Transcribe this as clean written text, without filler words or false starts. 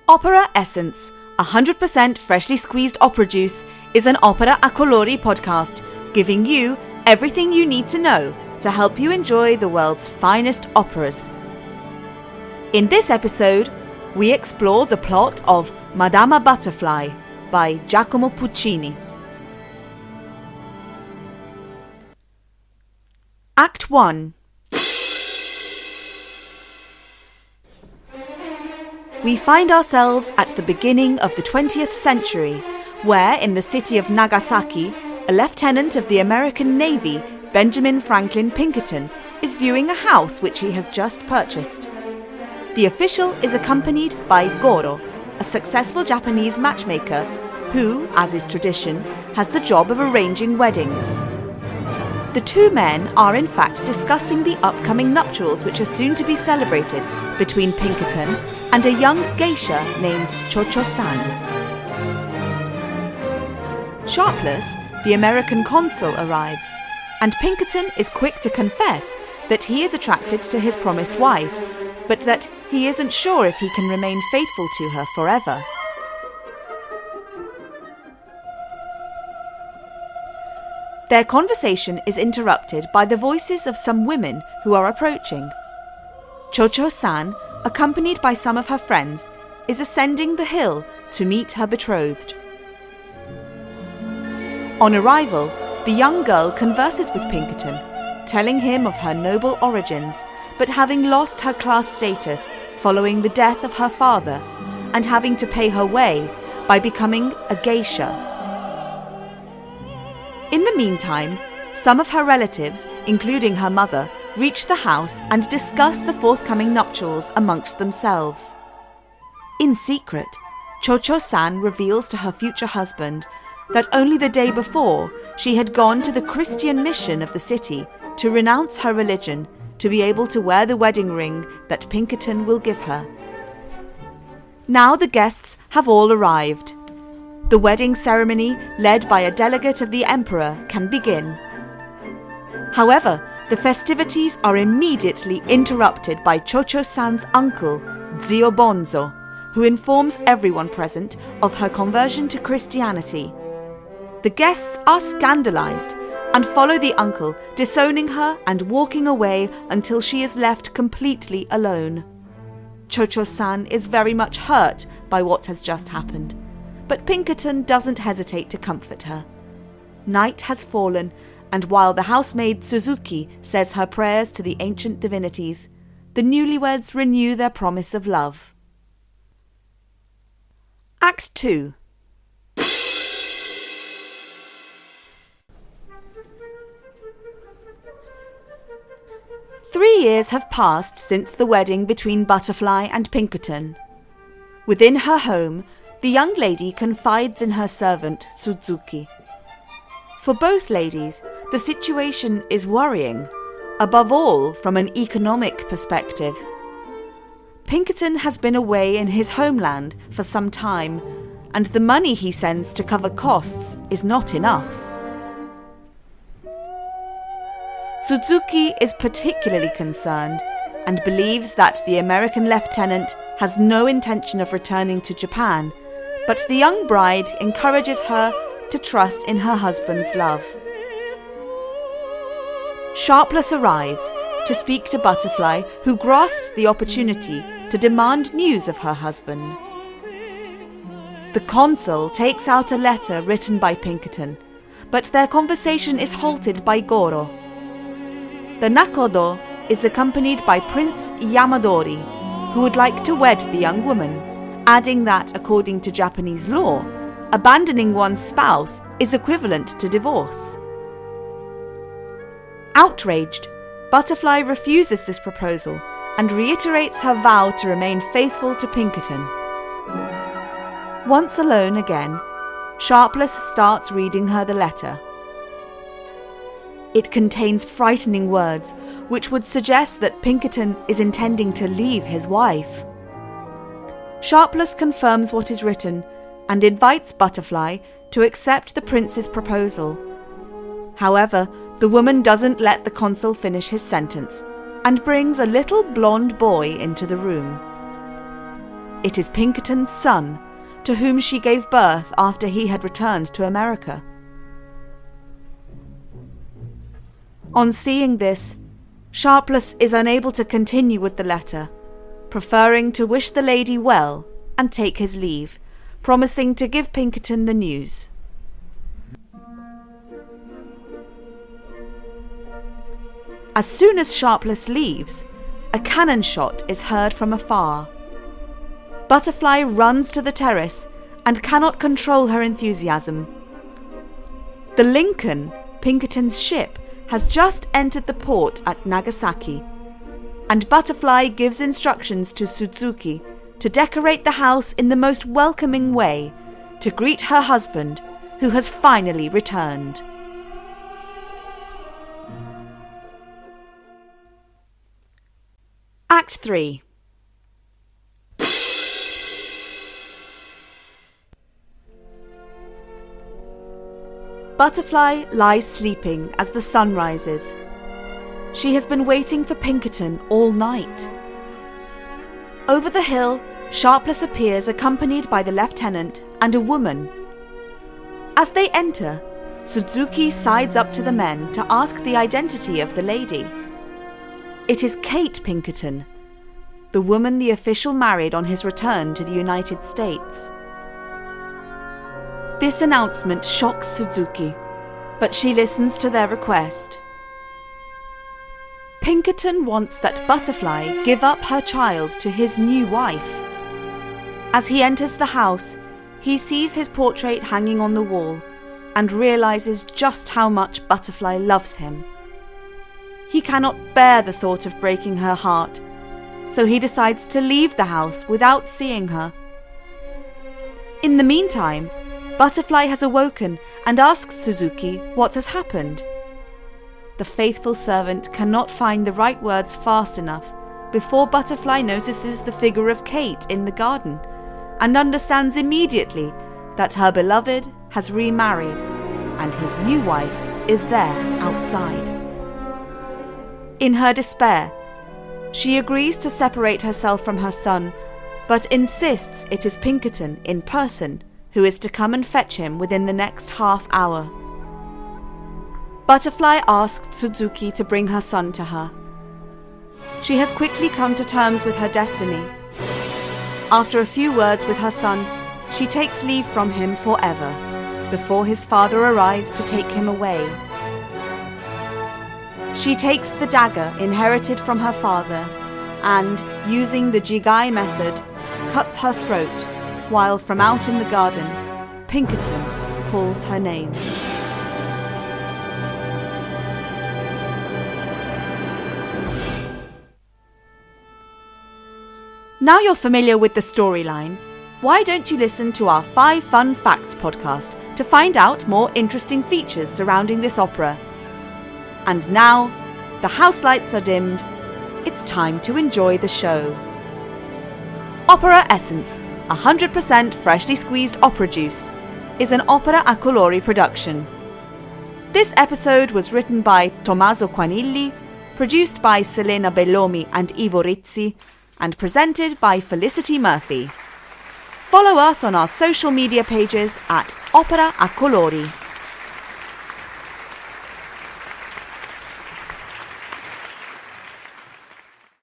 Opera Essence, 100% freshly squeezed opera juice, is an opera a colori podcast, giving you everything you need to know to help you enjoy the world's finest operas. In this episode, we explore the plot of Madama Butterfly by Giacomo Puccini. Act 1. We find ourselves at the beginning of the 20th century, where in the city of Nagasaki, a lieutenant of the American Navy, Benjamin Franklin Pinkerton, is viewing a house which he has just purchased. The official is accompanied by Goro, a successful Japanese matchmaker who, as is tradition, has the job of arranging weddings. The two men are in fact discussing the upcoming nuptials which are soon to be celebrated between Pinkerton and a young geisha named Cho-Cho-san. Sharpless, the American consul, arrives, and Pinkerton is quick to confess that he is attracted to his promised wife, but that he isn't sure if he can remain faithful to her forever. Their conversation is interrupted by the voices of some women who are approaching. Cho-Cho-san, accompanied by some of her friends, is ascending the hill to meet her betrothed. On arrival, the young girl converses with Pinkerton, telling him of her noble origins, but having lost her class status following the death of her father, and having to pay her way by becoming a geisha. In the meantime, some of her relatives, including her mother, reach the house and discuss the forthcoming nuptials amongst themselves. In secret, Cho-Cho-san reveals to her future husband that only the day before she had gone to the Christian mission of the city to renounce her religion to be able to wear the wedding ring that Pinkerton will give her. Now the guests have all arrived. The wedding ceremony, led by a delegate of the emperor, can begin. However, the festivities are immediately interrupted by Cho-Cho-san's uncle, Zio Bonzo, who informs everyone present of her conversion to Christianity. The guests are scandalized and follow the uncle, disowning her and walking away until she is left completely alone. Cho-Cho-san is very much hurt by what has just happened, but Pinkerton doesn't hesitate to comfort her. Night has fallen, and while the housemaid Suzuki says her prayers to the ancient divinities, the newlyweds renew their promise of love. Act 2. Three years have passed since the wedding between Butterfly and Pinkerton. Within her home, the young lady confides in her servant, Suzuki. For both ladies, the situation is worrying, above all from an economic perspective. Pinkerton has been away in his homeland for some time, and the money he sends to cover costs is not enough. Suzuki is particularly concerned and believes that the American lieutenant has no intention of returning to Japan, but the young bride encourages her to trust in her husband's love. Sharpless arrives to speak to Butterfly, who grasps the opportunity to demand news of her husband. The consul takes out a letter written by Pinkerton, but their conversation is halted by Goro. The nakodo is accompanied by Prince Yamadori, who would like to wed the young woman, adding that, according to Japanese law, abandoning one's spouse is equivalent to divorce. Outraged, Butterfly refuses this proposal and reiterates her vow to remain faithful to Pinkerton. Once alone again, Sharpless starts reading her the letter. It contains frightening words which would suggest that Pinkerton is intending to leave his wife. Sharpless confirms what is written and invites Butterfly to accept the prince's proposal. However, the woman doesn't let the consul finish his sentence and brings a little blonde boy into the room. it is Pinkerton's son, to whom she gave birth after he had returned to America. On seeing this, Sharpless is unable to continue with the letter, preferring to wish the lady well and take his leave, promising to give Pinkerton the news. As soon as Sharpless leaves, a cannon shot is heard from afar. Butterfly runs to the terrace and cannot control her enthusiasm. The Lincoln, Pinkerton's ship, has just entered the port at Nagasaki, and Butterfly gives instructions to Suzuki to decorate the house in the most welcoming way to greet her husband, who has finally returned. Act 3. Butterfly lies sleeping as the sun rises. She has been waiting for Pinkerton all night. Over the hill, Sharpless appears accompanied by the lieutenant and a woman. As they enter, Suzuki sides up to the men to ask the identity of the lady. It is Kate Pinkerton, the woman the official married on his return to the United States. This announcement shocks Suzuki, but she listens to their request. Pinkerton wants that Butterfly give up her child to his new wife. As he enters the house, he sees his portrait hanging on the wall and realizes just how much Butterfly loves him. He cannot bear the thought of breaking her heart, so he decides to leave the house without seeing her. In the meantime, Butterfly has awoken and asks Suzuki what has happened. The faithful servant cannot find the right words fast enough before Butterfly notices the figure of Kate in the garden and understands immediately that her beloved has remarried and his new wife is there outside. In her despair, she agrees to separate herself from her son, but insists it is Pinkerton in person who is to come and fetch him within the next half hour. Butterfly asks Suzuki to bring her son to her. She has quickly come to terms with her destiny. After a few words with her son, she takes leave from him forever, before his father arrives to take him away. She takes the dagger inherited from her father and, using the jigai method, cuts her throat, while from out in the garden, Pinkerton calls her name. Now you're familiar with the storyline, why don't you listen to our 5 Fun Facts podcast to find out more interesting features surrounding this opera? And now, the house lights are dimmed, it's time to enjoy the show. Opera Essence, 100% freshly squeezed opera juice, is an opera a colori production. This episode was written by Tommaso Quanilli, produced by Selena Bellomi and Ivo Rizzi, and presented by Felicity Murphy. Follow us on our social media pages at Opera a Colori.